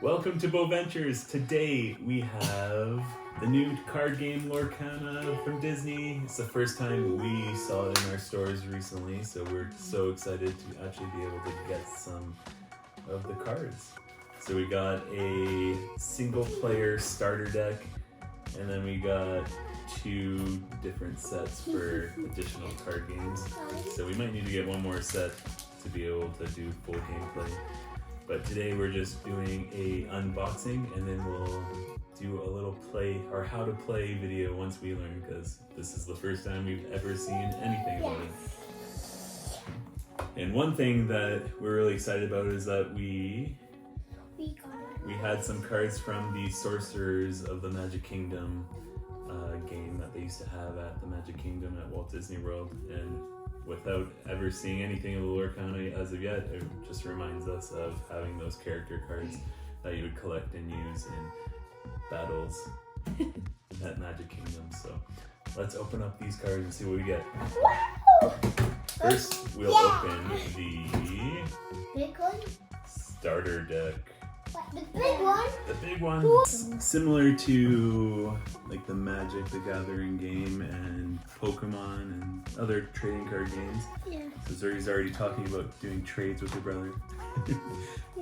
Welcome to Bo Ventures. Today we have the new card game Lorcana from Disney. It's the first time we saw it in our stores recently, so we're so excited to actually be able to get some of the cards. So we got a single player starter deck, and then we got 2 different sets for additional card games. So we might need to get one more set to be able to do full gameplay. But today we're just doing a unboxing, and then we'll do a little play or how to play video once we learn, because this is the first time we've ever seen anything about it. And one thing that we're really excited about is that we had some cards from the Sorcerers of the Magic Kingdom game that they used to have at the Magic Kingdom at Walt Disney World, and without ever seeing anything of the Lorcana as of yet, it just reminds us of having those character cards that you would collect and use in battles at Magic Kingdom. So let's open up these cards and see what we get. First, we'll open the big one? starter deck. The big one? The big one. Similar to like the Magic the Gathering game and Pokemon and other trading card games. Yeah. So Zuri's already talking about doing trades with her brother.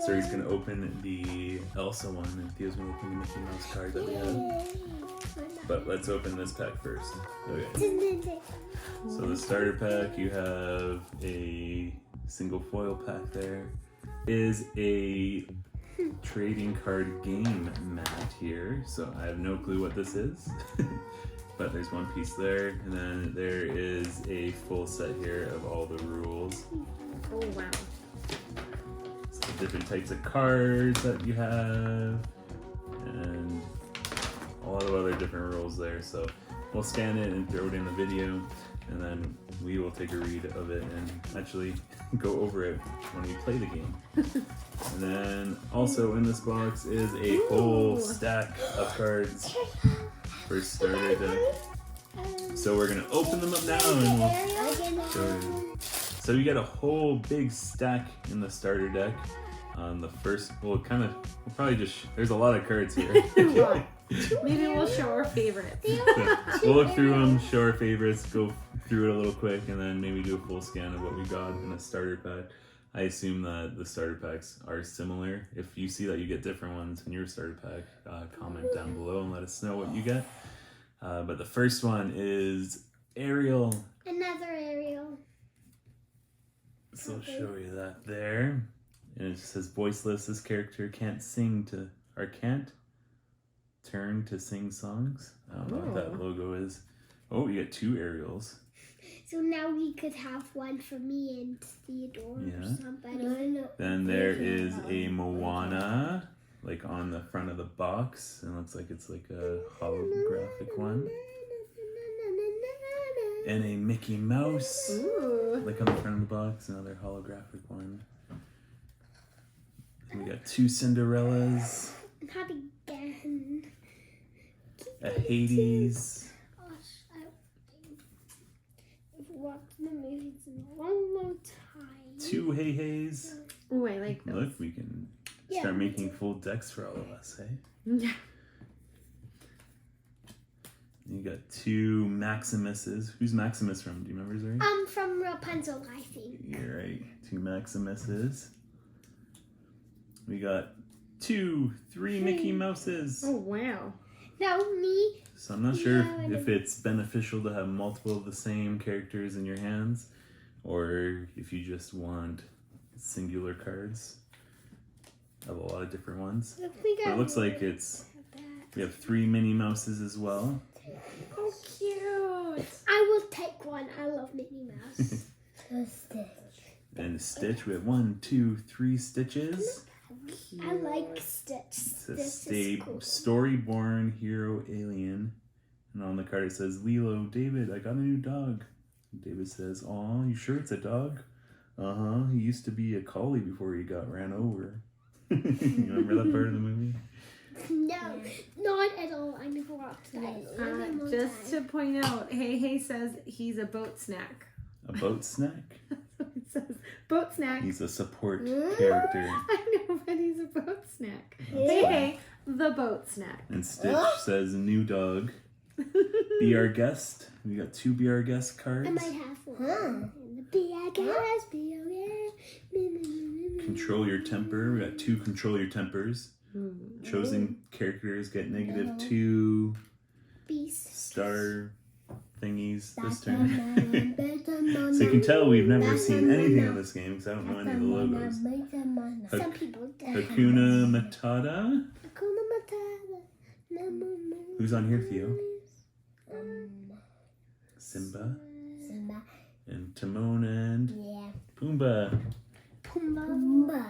Zuri's gonna open the Elsa one, and Theo's gonna open the Mickey Mouse card that we have. But let's open this pack first. Okay. So the starter pack, you have a single foil pack there. Is a trading card game mat here, so I have no clue what this is. But there's one piece there, and then there is a full set here of all the rules. Oh wow. So different types of cards that you have, and a lot of other different rules there. So we'll scan it and throw it in the video, and then we will take a read of it and actually go over it when we play the game. And then also in this box is a whole stack of cards for starter deck. So we're gonna open them up now and we'll show you. So you get a whole big stack in the starter deck. On the first, we'll probably just, there's a lot of cards here. Maybe we'll show our favorites. We'll look through them, show our favorites, go through it a little quick, and then maybe do a full scan of what we got in a starter pack. I assume that the starter packs are similar. If you see that you get different ones in your starter pack, comment down below and let us know what you get. But the first one is Ariel. Another Ariel. So I'll show you that there. And it just says voiceless. This character can't turn to sing songs. I don't know what that logo is. Oh, you get 2 Ariels. So now we could have one for me and Theodore or somebody. Then there is a Moana, like on the front of the box. It looks like it's like a holographic one. And a Mickey Mouse, like on the front of the box, another holographic one. And we got 2 Cinderellas. Not again. A Hades. I've watched the movies in a long, long time. 2 Hey-Heys. Ooh, I like those. Look, we can start making full decks for all of us, hey? Yeah. You got 2 Maximuses. Who's Maximus from? Do you remember, Zuri? From Rapunzel, I think. You're right. 2 Maximuses. We got 3 Mickey Mouses. Oh wow. Now me. So I'm not sure if it's beneficial to have multiple of the same characters in your hands, or if you just want singular cards of a lot of different ones. But it looks like we have 3 Minnie Mouses as well. Oh cute. I will take one. I love Minnie Mouse. And Stitch, we have 1, 2, 3 Stitches. Cute. I like Stitch. It says story-born hero alien. And on the card it says, Lilo, David, I got a new dog. And David says, aw, you sure it's a dog? Uh-huh, he used to be a collie before he got ran over. You remember that part of the movie? No, not at all. I never watched that. Just to point out, Hey says he's a boat snack. A boat snack? That's what it says boat snack. He's a support character. I know, but he's a boat snack. Hey, the boat snack. And Stitch says new dog. Be our guest. We got 2 Be Our Guest cards. I might have one. Be our guest, be our guest. Control your temper. We got 2 Control Your Tempers. Chosen characters get -2 Beast. star thingies this turn. So you can tell we've never seen anything of this game because I don't know any of the logos. Some people do. Hakuna Matata. Hakuna Matata. Who's on here, Theo? Simba. And Timon and Pumbaa. Pumbaa.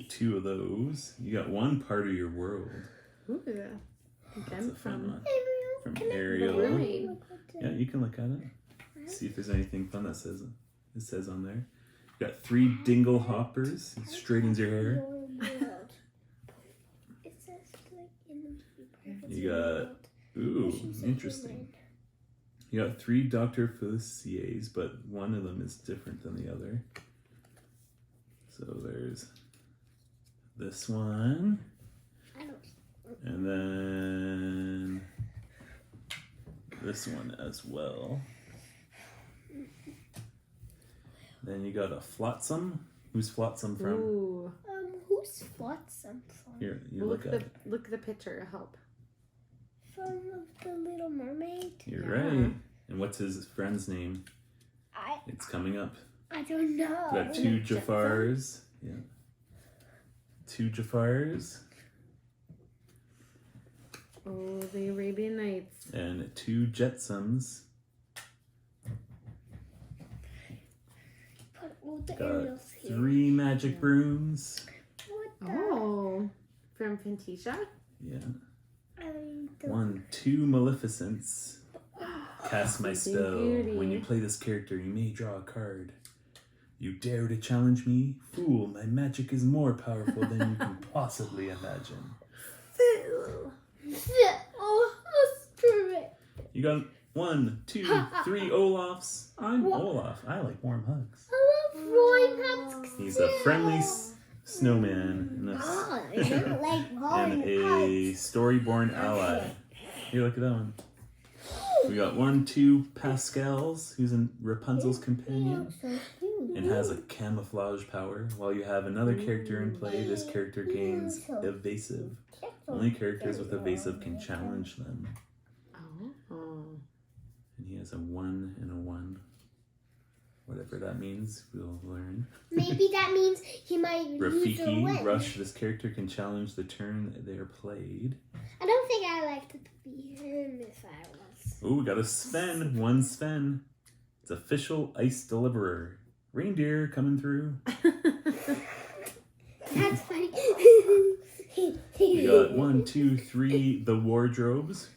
2 of those. You got 1 part of your world. Ooh. That's Again a fun from one. From Ariel. Mermaid. Yeah, you can look at it. See if there's anything fun that says on there. You got 3 dingle hoppers. It straightens your hair. It says like in the You got interesting. You got 3 Dr. Feliciers, but one of them is different than the other. So there's this one. And then this one as well. Then you got a Flotsam. Who's Flotsam from? Ooh. Who's Flotsam from? Here, you look at it. Look at the picture. Help. From the Little Mermaid? You're Yeah. right. And what's his friend's name? I It's coming up. don't know. We got 2 Jafars. Yeah. 2 Jafars. Oh, the Arabian Nights. And 2 Jetsams. Put all the Got Ariels here. 3 Magic Brooms. What the? Oh, from Fantasia. Yeah. I don't 1, 2 Maleficents. Cast my Sleeping spell. Beauty. When you play this character, you may draw a card. You dare to challenge me? Fool, my magic is more powerful than you can possibly imagine. Oh, screw it. You got 1, 2, 3 Olafs. I'm What? Olaf. I like warm hugs. I love Roy Hugs. He's a friendly snowman and Oh, I don't like and Roy a storyborn ally. Here, look at that one. We got 1, 2 Pascals, who's in Rapunzel's companion and has a camouflage power. While you have another character in play, this character gains evasive. Only characters with evasive can challenge them. Oh. And he has a 1 and a 1. Whatever that means, we'll learn. Maybe that means he might lose or Rafiki, win. Rush, this character can challenge the turn they are played. I don't think I like to be him if I was. Oh, we got a Sven. 1 Sven. It's official ice deliverer. Reindeer coming through. That's funny. We got 1, 2, 3 the wardrobes.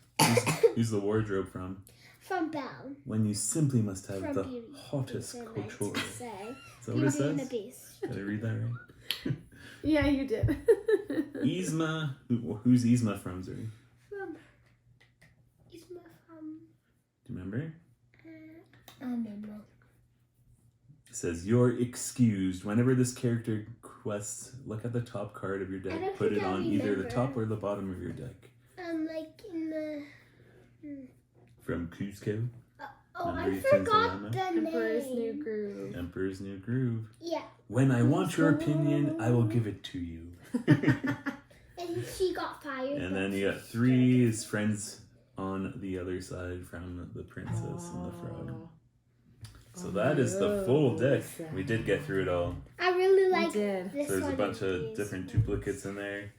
Who's the wardrobe from? From Belle. When you simply must have From the Beauty. hottest That's what I meant couture. to Is say. that what it Beauty and the says? Beast. Did I read that right? Yeah, you did. Yzma. Who's Yzma from, Zuri? From. Is my from. Do you remember? I don't know. It says, you're excused. Whenever this character quests, look at the top card of your I deck. don't Put think it I on either the remember. top or the bottom of your deck. Like in the. From Cusco, Oh, I Memory forgot Tinselama. the Emperor's name. New Groove. Emperor's New Groove. Yeah. When I want your opinion, I will give it to you. And she got fired. And but then you got 3 his friends on the other side from the princess and the frog. So that is the full deck. We did get through it all. I really You like did. this So there's one. a bunch of these. different duplicates in there.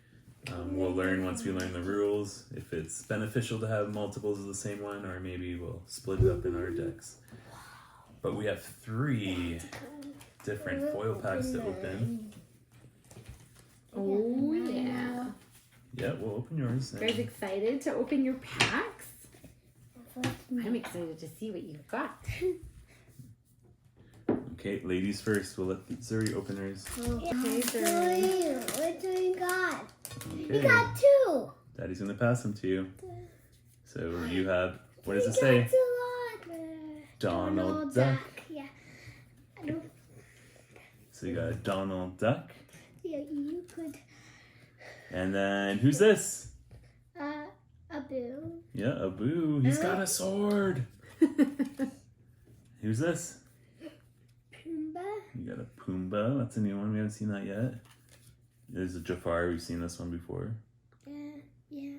We'll learn once we learn the rules if it's beneficial to have multiples of the same one, or maybe we'll split it up in our decks. But we have 3 different foil packs to open. Oh, yeah. Yeah, we'll open yours. You guys excited to open your packs? I'm excited to see what you've got. Okay, ladies first. We'll let Zuri open hers. Okay, sir. What do you got? You Okay, got 2. Daddy's gonna pass them to you. So you have, what does it You say? got a lot. Donald Duck. Yeah. I don't. So you got a Donald Duck. Yeah, you could. And then who's this? Abu. Yeah, Abu. He's got a sword. Who's this? Pumbaa. You got a Pumbaa. That's a new one. We haven't seen that yet. There's a Jafar. We've seen this one before. Yeah.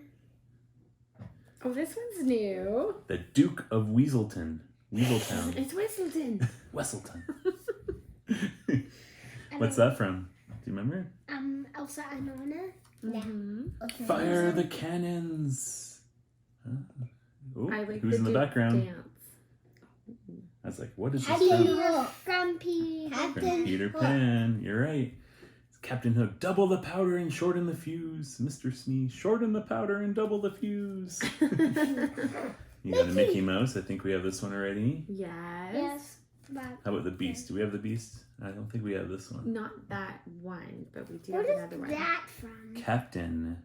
Oh, this one's new. The Duke of Weaselton. Weaseltown. It's Whistleton. Wesselton. What's that from? Do you remember? Elsa and Anna. Mm-hmm. Okay. Fire the cannons. Oh, I like who's in the background? Dance. I was like, what is How this do from? you look? From Peter Pan. You're right. It's Captain Hook. Double the powder and shorten the fuse. Mr. Smee, shorten the powder and double the fuse. You got a Mickey Mouse. I think we have this one already. Yes. But How about the Beast? Do we have the Beast? I don't think we have this one. Not that one, but we do where have is another one. that from? Captain.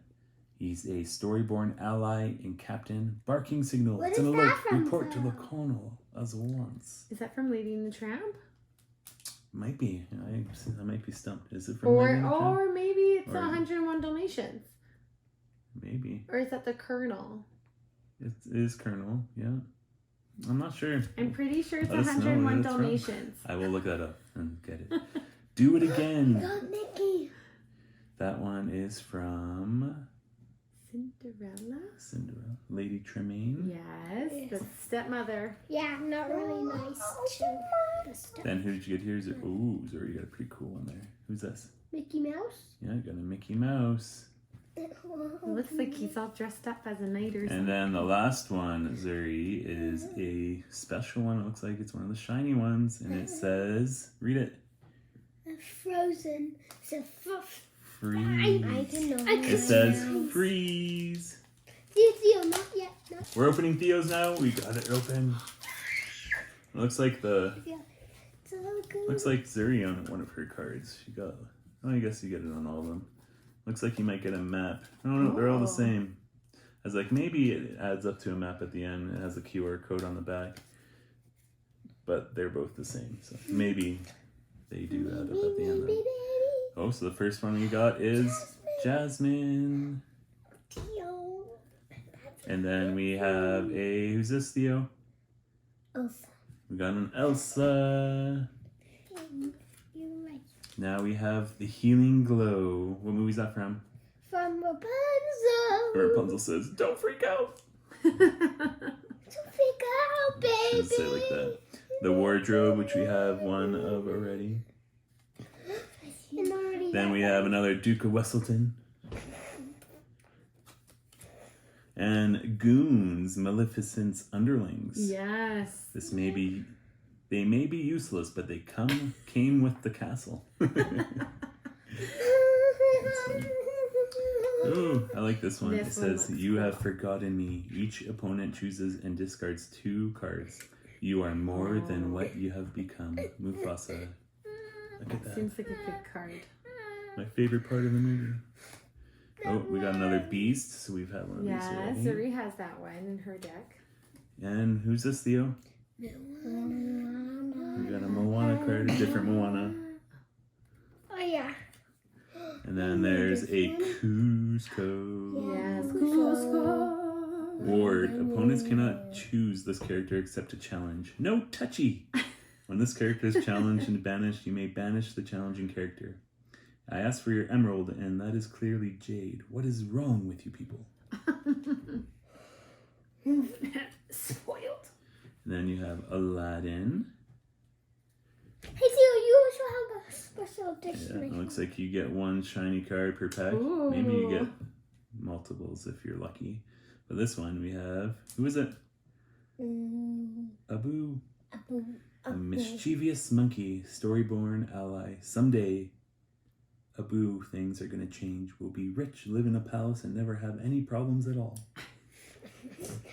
He's a storyborn ally and captain. Barking signal. What It's an is alert. that from, Report to the though? colonel as once. Is that from Lady and the Tramp? Might be. I might be stumped. Is it from Lady and the Tramp? Or maybe it's Or- 101 Dalmatians. Maybe. Or is that the Colonel? It is Colonel. Yeah. I'm not sure. I'm pretty sure it's Let us know 101 where that's from. Dalmatians. I will look that up and get it. Do it again. Got Mickey. That one is from Cinderella? Lady Tremaine. Yes, Yes. the stepmother. Yeah, not really nice too. The stuff. Then who did you get here? Ooh, Zuri got a pretty cool one there. Who's this? Mickey Mouse. Yeah, got a Mickey Mouse. It looks like he's all dressed up as a knight or something. And then the last one, Zuri, is a special one. It looks like it's one of the shiny ones. And it says, read it. Frozen. So Freeze. I didn't know. It says freeze. Theo, not yet. Not We're opening Theo's now. We got it open. It looks like so good. Looks like Zuri on one of her cards. She got. Oh, I guess you get it on all of them. Looks like you might get a map. Oh no, they're all the same. I was like, maybe it adds up to a map at the end. It has a QR code on the back, but they're both the same. So maybe they do add up at the end. Though. Oh, so the first one we got is Jasmine. Theo. And then we have who's this, Theo? Elsa. We got an Elsa. You're right. Now we have the Healing Glow. What movie is that from? From Rapunzel. Rapunzel says, "Don't freak out." To freak out, baby. Shouldn't say it like that. The Wardrobe, which we have one of already. Then we have another Duke of Wesselton. And Goons, Maleficent's underlings. Yes. They may be useless, but they came with the castle. Ooh, I like this one. This It one says, looks "You cool. have forgotten me." Each opponent chooses and discards 2 cards. You are more than what you have become. Mufasa. Look at that. Seems like a good card. My favorite part of the movie. Oh, we got another Beast, so we've had one of Yeah, these already. Zuri has that one in her deck. And who's this, Theo? We got a Moana card, a different Moana. Oh yeah. And then there's a Cusco. Yes, Cusco. Ward. Opponents cannot choose this character except to challenge. No touchy! When this character is challenged and banished, you may banish the challenging character. I asked for your emerald, and that is clearly jade. What is wrong with you people? Spoiled. And then you have Aladdin. Hey Theo, you also have a special Yeah, edition. it looks like you get 1 shiny card per pack. Ooh. Maybe you get multiples if you're lucky. But this one we have, who is it? Abu. A mischievous monkey, storyborn ally. Someday, Abu, things are gonna change. We'll be rich, live in a palace, and never have any problems at all.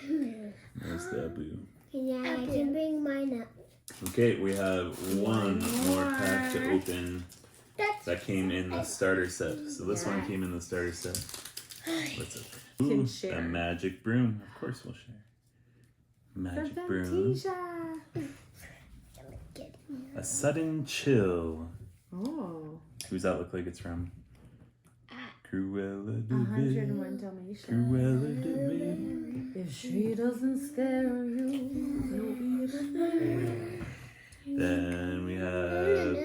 There's the Abu. Yeah, I can bring mine up. Okay, we have one more pack to open. That's That came in the starter set. So this one Yeah. came in the starter set. What's up? Can Ooh, share. a magic broom. Of course we'll share. Magic broom. Fantasia. A sudden chill. Oh. Who's that look like it's from? Cruella de 101 Dalmatians. Cruella de Vil. If she doesn't scare you, you'll be afraid. Then we have...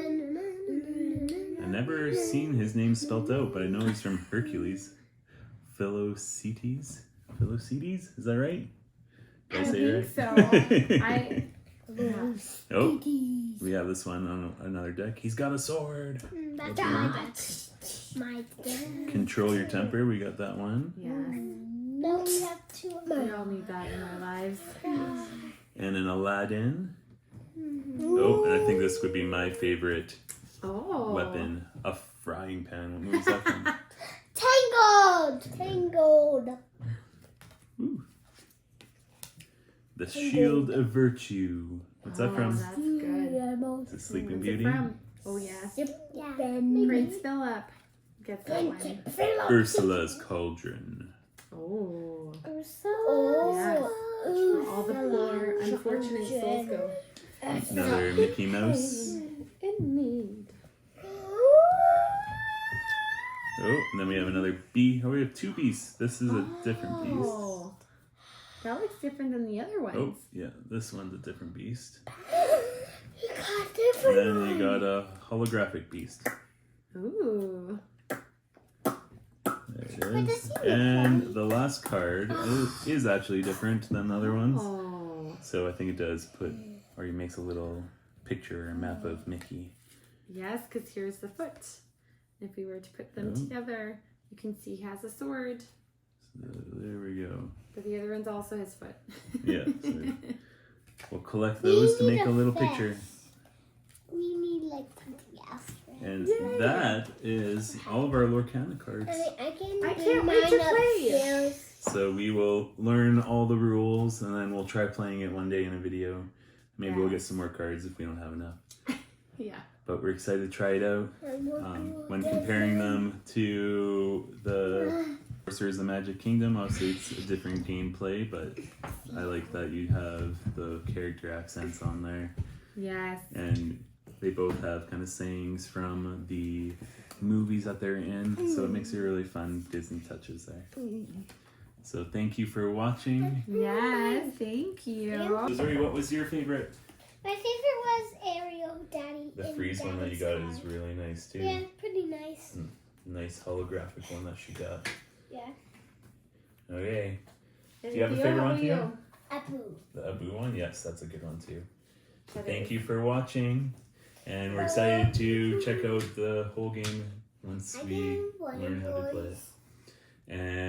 I've never seen his name spelt out, but I know he's from Hercules. Philoctetes? Philoctetes? Is that right? Did I say it think right? so. Oh, we have this one on another deck. He's got a sword. That's my dad. Control your temper. We got that one. Yes. No, we have two of We them. all need that in our lives. And an Aladdin. Oh, and I think this would be my favorite weapon. A frying pan. What movie is that from? Tangled. Ooh. The Shield of Virtue. What's that from? That's good. Is it Sleeping What's it Beauty? from? Oh, yes. Yeah. Prince Philip gets that one. Ursula's Cauldron. Oh. Yes. Oh. Where all the poor, unfortunate souls go. Another Mickey Mouse. In need. Oh, and then we have another bee. Oh, we have two beasts. This is a different beast. Oh. That looks different than the other ones. Oh, yeah, this one's a different beast. You got And different then you got a holographic beast. Ooh. There it is. And the last card is actually different than the other ones. Oh. So I think it does put, or he makes a little picture or map of Mickey. Yes, because here's the foot. If we were to put them together, you can see he has a sword. So there we go. But the other one's also his foot. Yeah. So we'll collect those to make a little picture. We need like something else. And that is all of our Lorcana cards. I can't wait to play. So we will learn all the rules and then we'll try playing it one day in a video. Maybe we'll get some more cards if we don't have enough. Yeah. But we're excited to try it out. When comparing them to the Sorcerers of the Magic Kingdom, obviously it's a different gameplay, but I like that you have the character accents on there. Yes. And they both have kind of sayings from the movies that they're in, so it makes it really fun Disney touches there. So thank you for watching. Yes, thank you. Zoe, what was your favorite? My favorite was Ariel, Daddy. The freeze one that you got is really nice too. Yeah, pretty nice. Nice holographic one that she got. Yeah. Okay. Do you have a favorite one too? Abu. The Abu one? Yes, that's a good one too. That Thank is. you for watching. And we're excited to check out the whole game once we learn how to play it. And